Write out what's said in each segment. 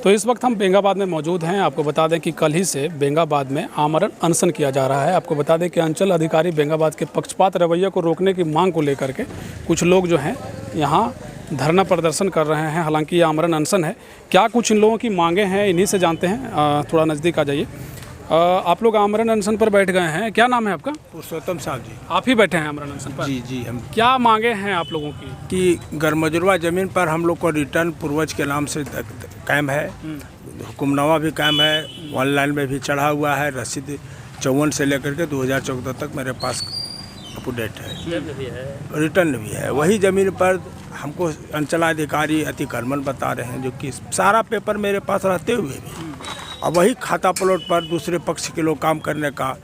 तो इस वक्त हम बेंगाबाद में मौजूद हैं। आपको बता दें कि कल ही से बेंगाबाद में आमरण अनशन किया जा रहा है। आपको बता दें कि अंचल अधिकारी बेंगाबाद के पक्षपात रवैये को रोकने की मांग को लेकर के कुछ लोग जो हैं यहाँ धरना प्रदर्शन कर रहे हैं। हालांकि ये आमरण अनशन है। क्या कुछ इन लोगों की मांगे हैं, इन्हीं से जानते हैं। थोड़ा नज़दीक आ जाइए। आप लोग आमरण अनशन पर बैठ गए हैं, क्या नाम है आपका? पुरुषोत्तम साहब जी। आप ही बैठे हैं आमरण अनशन पर? जी हम। क्या मांगे हैं आप लोगों की? कि गरमजुरवा ज़मीन पर हम लोग को रिटर्न पूर्वज के नाम से कायम है, हुक्मनामा भी कायम है, ऑनलाइन में भी चढ़ा हुआ है। रसीद 54 से लेकर के 2014 तक मेरे पास अप टू डेट है, रिटर्न भी है। वही ज़मीन पर हमको अंचलाधिकारी अतिक्रमण बता रहे हैं, जो कि सारा पेपर मेरे पास रहते हुए भी और वही खाता प्लॉट पर दूसरे पक्ष के लोग काम करने का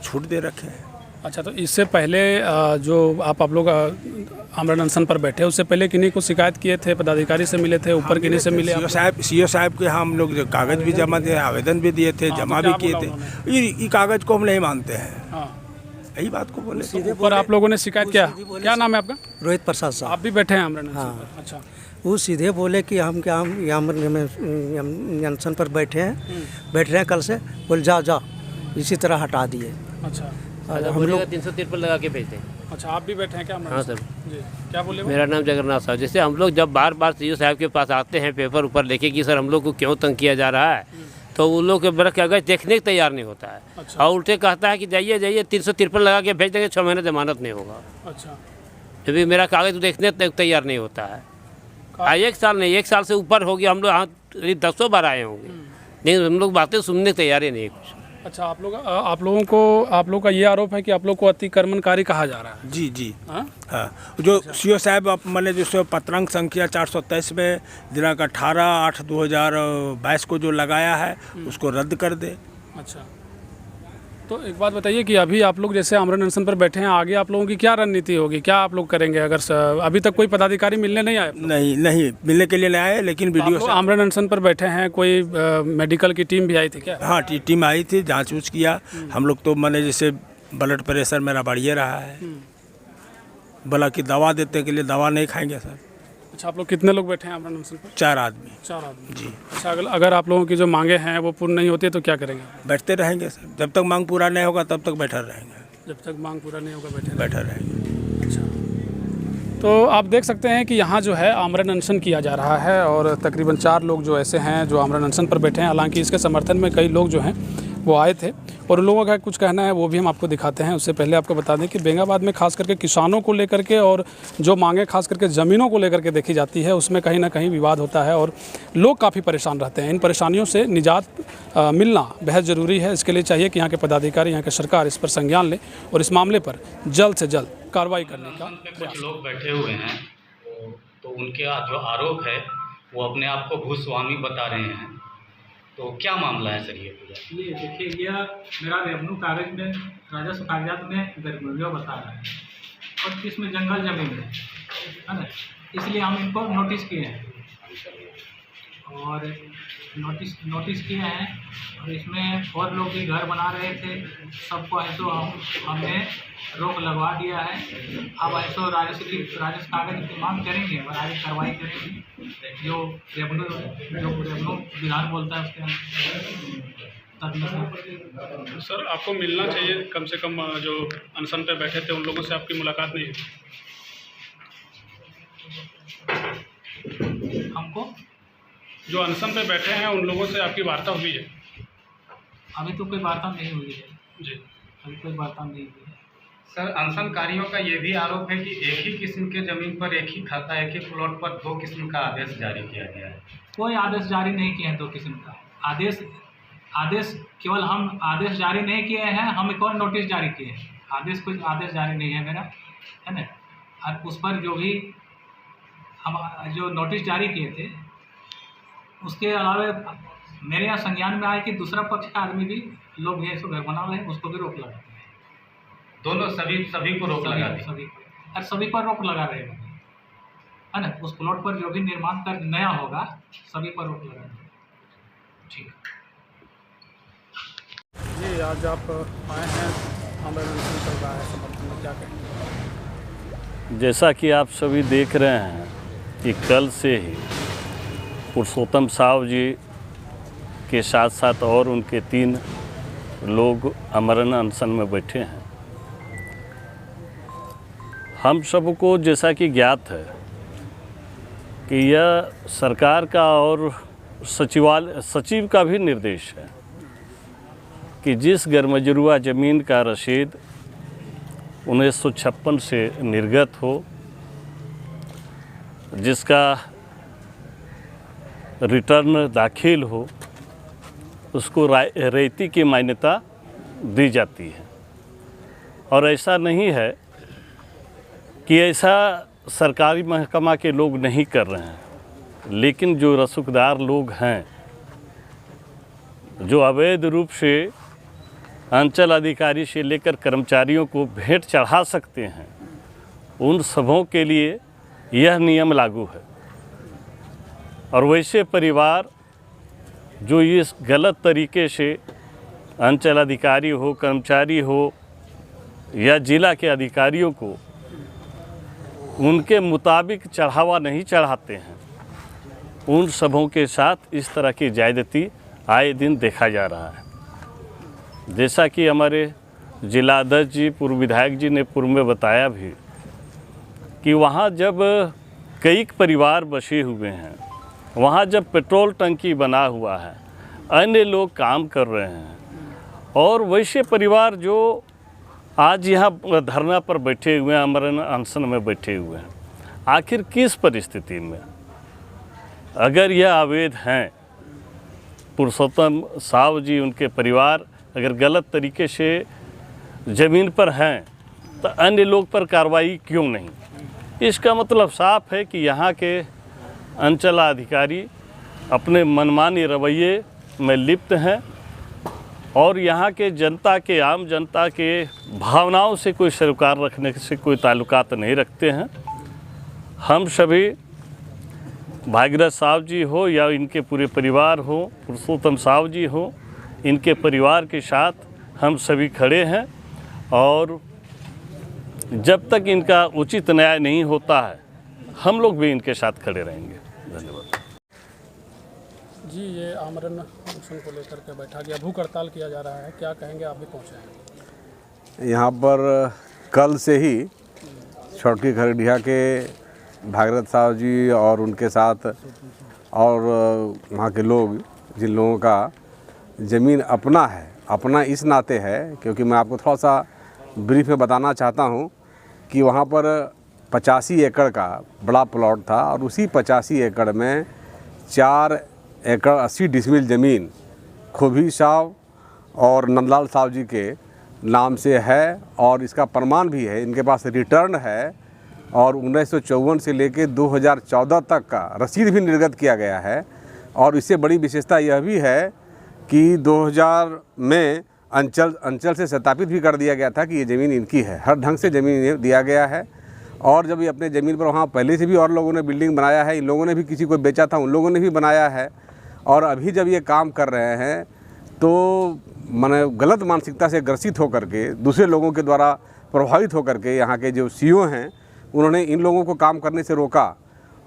छूट दे रखे हैं। अच्छा, तो इससे पहले जो आप लोग आमरण अनशन पर बैठे, उससे पहले किन्हीं को शिकायत किए थे? पदाधिकारी से मिले थे? ऊपर किन्हीं से मिले? सीओ साहब के हम लोग जो कागज़ भी जमा दिए, आवेदन भी दिए थे, जमा भी किए थे। ये कागज़ को हम नहीं मानते हैं। यही बात को बोले सीधे पर आप लोगों ने शिकायत किया? क्या नाम है आपका? रोहित प्रसाद साहब। आप भी बैठे हैं आमरण अनशन पर? अच्छा, वो सीधे बोले कि हम क्या हम अनशन पर बैठे हैं, बैठ रहे हैं कल से। बोले जाओ, इसी तरह हटा दिए। अच्छा, हम लोग 353 लगा के भेजते हैं। अच्छा, आप भी बैठे हैं क्या? हाँ सर। जी, क्या बोले? मेरा नाम जगन्नाथ साहब। जैसे हम लोग जब बार बार सीओ साहब के पास आते हैं पेपर ऊपर लेके कि सर हम लोग को क्यों तंग किया जा रहा है, तो उन लोग के बरस कागज देखने के तैयार नहीं होता है। अच्छा। और उल्टे कहता है कि जाइए 353 लगा के भेज देंगे, 6 महीने जमानत नहीं होगा। अच्छा, जब भी मेरा कागज देखने तैयार नहीं होता है। एक साल नहीं, 1 साल से ऊपर हो गया। हम लोग यहाँ 10 बार आए होंगे, लेकिन हम लोग बातें सुनने तैयार ही नहीं कुछ। अच्छा, आप लोग का ये आरोप है कि आप लोग को अतिक्रमणकारी कहा जा रहा है? जी। हाँ, जो सीओ साहब मैंने जो पत्रांक संख्या 423 में दिनांक 18/8/2022 को जो लगाया है, उसको रद्द कर दे। अच्छा, तो एक बात बताइए कि अभी आप लोग जैसे आमरण अनशन पर बैठे हैं, आगे आप लोगों की क्या रणनीति होगी? क्या आप लोग करेंगे? अगर अभी तक कोई पदाधिकारी मिलने नहीं आए? नहीं मिलने के लिए नहीं आए, लेकिन वीडियो से आमरण अनशन पर बैठे हैं। कोई मेडिकल की टीम भी आई थी क्या? हाँ, टीम आई थी, जांच ऊँच किया। हम लोग तो मैंने जैसे ब्लड प्रेशर मेरा बढ़िए रहा है, बोला कि दवा देते के लिए दवा नहीं खाएंगे सर। अच्छा, आप लोग कितने लोग बैठे हैं आमरण अनशन पर? 4 आदमी। 4 आदमी जी। अच्छा, अगर आप लोगों की जो मांगे हैं वो पूर्ण नहीं होती तो क्या करेंगे? बैठते रहेंगे सर, जब तक मांग पूरा नहीं होगा तब तक बैठा रहेंगे। जब तक मांग पूरा नहीं होगा बैठा रहेंगे। अच्छा, तो आप देख सकते हैं कि यहाँ जो है आमरण अनशन किया जा रहा है और तकरीबन 4 लोग जो ऐसे हैं जो आमरण अनशन पर बैठे हैं। हालांकि इसके समर्थन में कई लोग जो हैं वो आए थे और उन लोगों का कुछ कहना है वो भी हम आपको दिखाते हैं। उससे पहले आपको बता दें कि बेंगाबाद में खास करके किसानों को लेकर के और जो मांगे खास करके ज़मीनों को लेकर के देखी जाती है, उसमें कहीं ना कहीं विवाद होता है और लोग काफ़ी परेशान रहते हैं। इन परेशानियों से निजात मिलना बेहद ज़रूरी है। इसके लिए चाहिए कि यहाँ के पदाधिकारी, यहाँ की सरकार इस पर संज्ञान ले और इस मामले पर जल्द से जल्द कार्रवाई करने का कुछ लोग बैठे हुए हैं, तो उनके जो आरोप है वो अपने आप को भूस्वामी बता रहे हैं। तो क्या मामला है सर ये पूरा? ये देखिए, यह मेरा रेवन्यू कागज में, राजस्व कागजात में गड़बड़ियाँ बता रहा है और इसमें जंगल जमीन है ना, इसलिए हम इनको नोटिस किए हैं और नोटिस किए हैं। और इसमें और लोग भी घर बना रहे थे, सबको ऐसो हमने रोक लगवा दिया है। अब ऐसो राजस्व कागज की मांग करेंगे और आगे कार्रवाई करेंगे। जो रेवन्यू विधान बोलता है उसके सर, आपको मिलना चाहिए कम से कम। जो अनशन पे बैठे थे उन लोगों से आपकी मुलाकात नहीं हुई? हमको जो अनशन पे बैठे हैं उन लोगों से आपकी वार्ता हुई है? अभी तो कोई वार्ता नहीं हुई है जी, अभी कोई वार्ता नहीं हुई है। सर, अनशनकारियों का ये भी आरोप है कि एक ही किस्म के ज़मीन पर एक ही खाता, एक ही प्लॉट पर 2 किस्म का आदेश जारी किया गया है। कोई आदेश जारी नहीं किए हैं 2 किस्म का आदेश केवल हम आदेश जारी नहीं किए हैं, हम एक और नोटिस जारी किए हैं। कुछ आदेश जारी नहीं है मेरा, है ना। और उस पर जो भी हम जो नोटिस जारी किए थे, उसके अलावा मेरे यहाँ संज्ञान में आया कि दूसरा पक्ष का आदमी भी लोग ये घर बना रहे हैं, उसको भी रोक लगा दिया है। दोनों सभी को रोक लगा दी। सभी पर रोक लगा रहे है ना। उस प्लॉट पर जो भी निर्माण कर नया होगा, सभी पर रोक लगा देंगे। ठीक जी, आज आप आए हैं, आमरण अनशन चल रहा है, समर्थन में क्या कहेंगे? जैसा कि आप सभी देख रहे हैं कि कल से ही पुरुषोत्तम साहब जी के साथ साथ और उनके 3 लोग आमरण अनशन में बैठे हैं। हम सबको जैसा कि ज्ञात है कि यह सरकार का और सचिव का भी निर्देश है कि जिस गैरमजरूआ ज़मीन का रसीद 1956 से निर्गत हो, जिसका रिटर्न दाखिल हो, उसको रैयती की मान्यता दी जाती है। और ऐसा नहीं है कि ऐसा सरकारी महकमा के लोग नहीं कर रहे हैं, लेकिन जो रसूखदार लोग हैं, जो अवैध रूप से अंचल अधिकारी से लेकर कर्मचारियों को भेंट चढ़ा सकते हैं, उन सबों के लिए यह नियम लागू है। और वैसे परिवार जो इस गलत तरीके से अंचल अधिकारी हो, कर्मचारी हो या जिला के अधिकारियों को उनके मुताबिक चढ़ावा नहीं चढ़ाते हैं, उन सबों के साथ इस तरह की ज़्यादती आए दिन देखा जा रहा है। जैसा कि हमारे जिलाध्यक्ष जी, पूर्व विधायक जी ने पूर्व में बताया भी कि वहाँ जब कई परिवार बसे हुए हैं, वहाँ जब पेट्रोल टंकी बना हुआ है, अन्य लोग काम कर रहे हैं, और वैसे परिवार जो आज यहाँ धरना पर बैठे हुए हैं, आमरण अनशन में बैठे हुए हैं, आखिर किस परिस्थिति में, अगर यह अवैध हैं, पुरुषोत्तम साव जी उनके परिवार अगर गलत तरीके से ज़मीन पर हैं, तो अन्य लोग पर कार्रवाई क्यों नहीं? इसका मतलब साफ है कि यहाँ के अंचलाधिकारी अपने मनमानी रवैये में लिप्त हैं और यहाँ के जनता के, आम जनता के भावनाओं से कोई सरोकार रखने से कोई ताल्लुकात नहीं रखते हैं। हम सभी भागीरथ साव जी हो या इनके पूरे परिवार हो, पुरुषोत्तम साव जी हो, इनके परिवार के साथ हम सभी खड़े हैं और जब तक इनका उचित न्याय नहीं होता है, हम लोग भी इनके साथ खड़े रहेंगे। धन्यवाद जी। ये आमरण अनशन को लेकर के बैठा गया, भूख हड़ताल किया जा रहा है, क्या कहेंगे? आप भी पहुँचे हैं यहाँ पर। कल से ही छोटकी खरडिया के भागीरथ साहब जी और उनके साथ और वहाँ के लोग, जिन लोगों का ज़मीन अपना है, अपना इस नाते है क्योंकि मैं आपको थोड़ा सा ब्रीफ में बताना चाहता हूँ कि वहाँ पर 85 एकड़ का बड़ा प्लॉट था और उसी 85 एकड़ में 4 एकड़ 80 डिसमिल ज़मीन खोभी साहब और नंदलाल साहब जी के नाम से है और इसका प्रमाण भी है, इनके पास रिटर्न है और 1954 से लेकर 2014 तक का रसीद भी निर्गत किया गया है। और इससे बड़ी विशेषता यह भी है कि 2000 में अंचल से सत्यापित भी कर दिया गया था कि ये ज़मीन इनकी है, हर ढंग से ज़मीन दिया गया है। और जब ये अपने ज़मीन पर वहाँ पहले से भी और लोगों ने बिल्डिंग बनाया है, इन लोगों ने भी किसी को बेचा था, उन लोगों ने भी बनाया है। और अभी जब ये काम कर रहे हैं तो माने गलत मानसिकता से ग्रसित होकर के, दूसरे लोगों के द्वारा प्रभावित होकर के यहाँ के जो सीईओ हैं, उन्होंने इन लोगों को काम करने से रोका।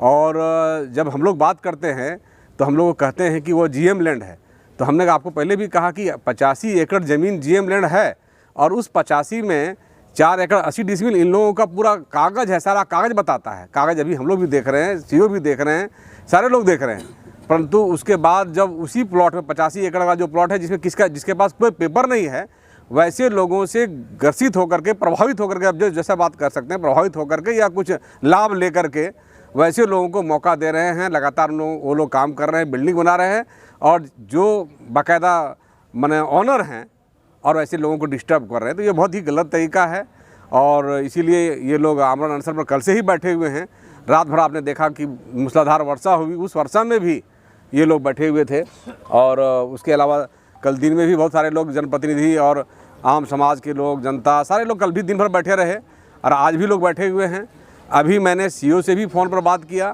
और जब हम लोग बात करते हैं तो हम लोग कहते हैं कि वो जीएम लैंड है, तो हमने आपको पहले भी कहा कि 85 एकड़ ज़मीन जीएम लैंड है और उस 85 में 4 एकड़ 80 डिसमिल इन लोगों का पूरा कागज़ है, सारा कागज़ बताता है। कागज़ अभी हम लोग भी देख रहे हैं, सीईओ भी देख रहे हैं, सारे लोग देख रहे हैं। परंतु उसके बाद जब उसी प्लॉट में 85 एकड़ का जो प्लॉट है जिसमें जिसके पास कोई पेपर नहीं है, वैसे लोगों से ग्रसित होकर के, प्रभावित होकर के, अब जो जैसा बात कर सकते हैं, प्रभावित होकर के या कुछ लाभ लेकर के वैसे लोगों को मौका दे रहे हैं। लगातार वो लोग काम कर रहे हैं, बिल्डिंग बना रहे हैं और जो बाकायदा माने ऑनर हैं और ऐसे लोगों को डिस्टर्ब कर रहे हैं। तो ये बहुत ही गलत तरीका है और इसीलिए ये लोग आमरण अनशन पर कल से ही बैठे हुए हैं। रात भर आपने देखा कि मूसलाधार वर्षा हुई, उस वर्षा में भी ये लोग बैठे हुए थे। और उसके अलावा कल दिन में भी बहुत सारे लोग, जनप्रतिनिधि और आम समाज के लोग, जनता, सारे लोग कल भी दिन भर बैठे रहे और आज भी लोग बैठे हुए हैं। अभी मैंने सीईओ से भी फ़ोन पर बात किया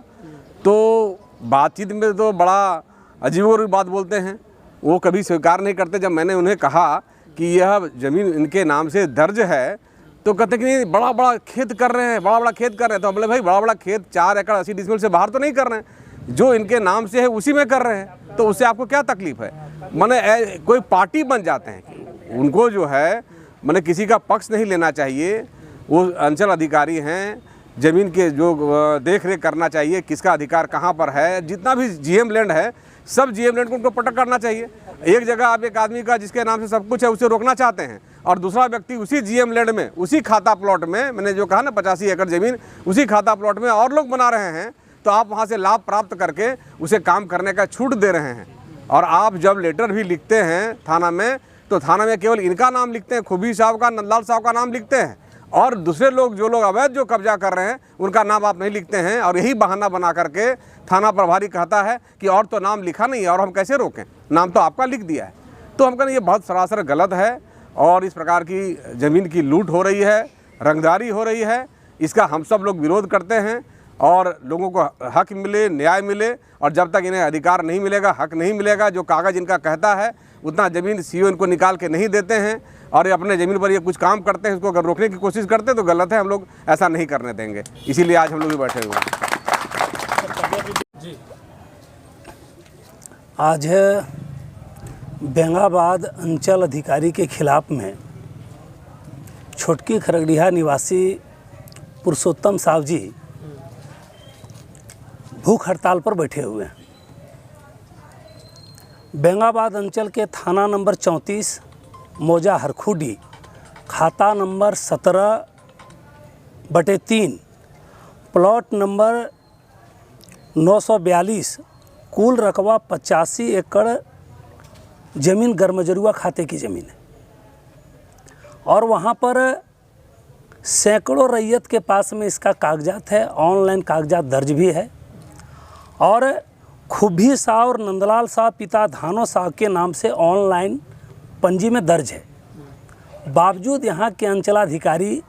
तो बातचीत में तो बड़ा अजीबोगरीब बात बोलते हैं, वो कभी स्वीकार नहीं करते। जब मैंने उन्हें कहा कि यह ज़मीन इनके नाम से दर्ज है तो कहते कि नहीं, बड़ा बड़ा खेत कर रहे हैं, बड़ा बड़ा खेत कर रहे हैं। तो बोले भाई, बड़ा बड़ा खेत 4 एकड़ 80 डिसमिल से बाहर तो नहीं कर रहे हैं, जो इनके नाम से है उसी में कर रहे हैं। तो उससे आपको क्या तकलीफ है? माने कोई पार्टी बन जाते हैं, उनको जो है माने किसी का पक्ष नहीं लेना चाहिए। वो अंचल अधिकारी हैं, ज़मीन के जो देख रेख करना चाहिए, किसका अधिकार कहाँ पर है। जितना भी जीएम लैंड है, सब जीएम लैंड को उनको प्रोटेक्ट करना चाहिए। एक जगह आप एक आदमी का जिसके नाम से सब कुछ है उसे रोकना चाहते हैं, और दूसरा व्यक्ति उसी जीएम लैंड में, उसी खाता प्लॉट में, मैंने जो कहा ना 85 एकड़ ज़मीन उसी खाता प्लॉट में और लोग बना रहे हैं, तो आप वहाँ से लाभ प्राप्त करके उसे काम करने का छूट दे रहे हैं। और आप जब लेटर भी लिखते हैं थाना में, तो थाना में केवल इनका नाम लिखते हैं, खुबी साहब का, नंदलाल साहब का नाम लिखते हैं, और दूसरे लोग जो लोग अवैध जो कब्जा कर रहे हैं उनका नाम आप नहीं लिखते हैं। और यही बहाना बना करके थाना प्रभारी कहता है कि और तो नाम लिखा नहीं है और हम कैसे रोकें, नाम तो आपका लिख दिया है। तो हम कहते ये बहुत सरासर गलत है, और इस प्रकार की ज़मीन की लूट हो रही है, रंगदारी हो रही है। इसका हम सब लोग विरोध करते हैं, और लोगों को हक मिले, न्याय मिले। और जब तक इन्हें अधिकार नहीं मिलेगा, हक नहीं मिलेगा, जो कागज़ इनका कहता है उतना ज़मीन सीओ इनको निकाल के नहीं देते हैं, और ये अपने ज़मीन पर ये कुछ काम करते हैं, इसको अगर रोकने की कोशिश करते हैं तो गलत है। हम लोग ऐसा नहीं करने देंगे, इसीलिए आज हम लोग भी बैठे हुए हैं। आज है बेंगाबाद अंचल अधिकारी के खिलाफ में छोटकी खरगड़िया निवासी पुरुषोत्तम साहब जी भूख हड़ताल पर बैठे हुए हैं। बेंगाबाद अंचल के थाना नंबर 34 मौजा हरखुडी, खाता नंबर 17/3, प्लॉट नंबर 942, कुल रकबा 85 एकड़ ज़मीन गरमजरुआ खाते की ज़मीन है। और वहाँ पर सैकड़ों रैयत के पास में इसका कागजात है, ऑनलाइन कागजात दर्ज भी है। और खुबी साहब और नंदलाल साहब पिता धानो साहब के नाम से ऑनलाइन पंजी में दर्ज है। बावजूद यहाँ के अंचलाधिकारी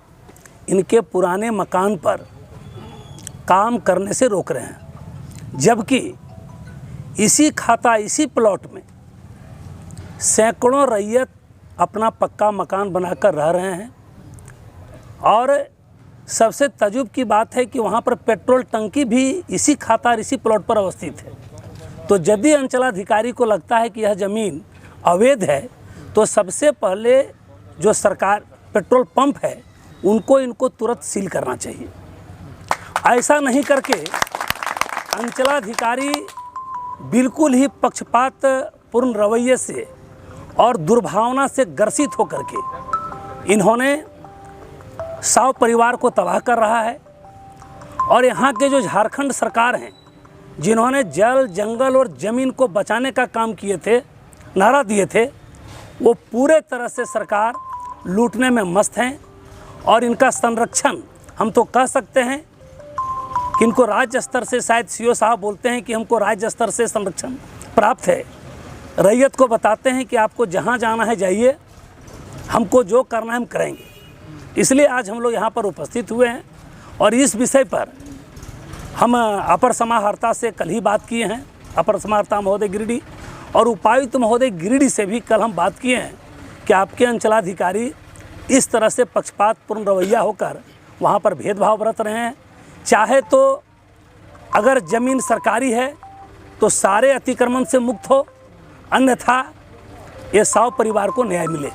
इनके पुराने मकान पर काम करने से रोक रहे हैं, जबकि इसी खाता, इसी प्लॉट में सैकड़ों रैयत अपना पक्का मकान बनाकर रह रहे हैं। और सबसे तजुब की बात है कि वहाँ पर पेट्रोल टंकी भी इसी खाता और इसी प्लॉट पर अवस्थित है। तो यदि अंचलाधिकारी को लगता है कि यह ज़मीन अवैध है, तो सबसे पहले जो सरकार पेट्रोल पंप है उनको इनको तुरंत सील करना चाहिए। ऐसा नहीं करके अंचलाधिकारी बिल्कुल ही पक्षपात पूर्ण रवैये से और दुर्भावना से ग्रसित होकर के इन्होंने 100 परिवार को तबाह कर रहा है। और यहाँ के जो झारखंड सरकार हैं, जिन्होंने जल, जंगल और ज़मीन को बचाने का काम किए थे, नारा दिए थे, वो पूरे तरह से सरकार लूटने में मस्त हैं। और इनका संरक्षण हम तो कह सकते हैं कि इनको राज्य स्तर से, शायद सीओ साहब बोलते हैं कि हमको राज्य स्तर से संरक्षण प्राप्त है। रैयत को बताते हैं कि आपको जहाँ जाना है जाइए, हमको जो करना है हम करेंगे। इसलिए आज हम लोग यहाँ पर उपस्थित हुए हैं, और इस विषय पर हम अपर समाहर्ता से कल ही बात किए हैं, अपर समाहर्ता महोदय गिरिडीह, और उपायुक्त महोदय गिरिडीह से भी कल हम बात किए हैं कि आपके अंचलाधिकारी इस तरह से पक्षपातपूर्ण रवैया होकर वहाँ पर भेदभाव बरत रहे हैं। चाहे तो अगर ज़मीन सरकारी है तो सारे अतिक्रमण से मुक्त हो, अन्यथा ये 100 परिवार को न्याय मिले।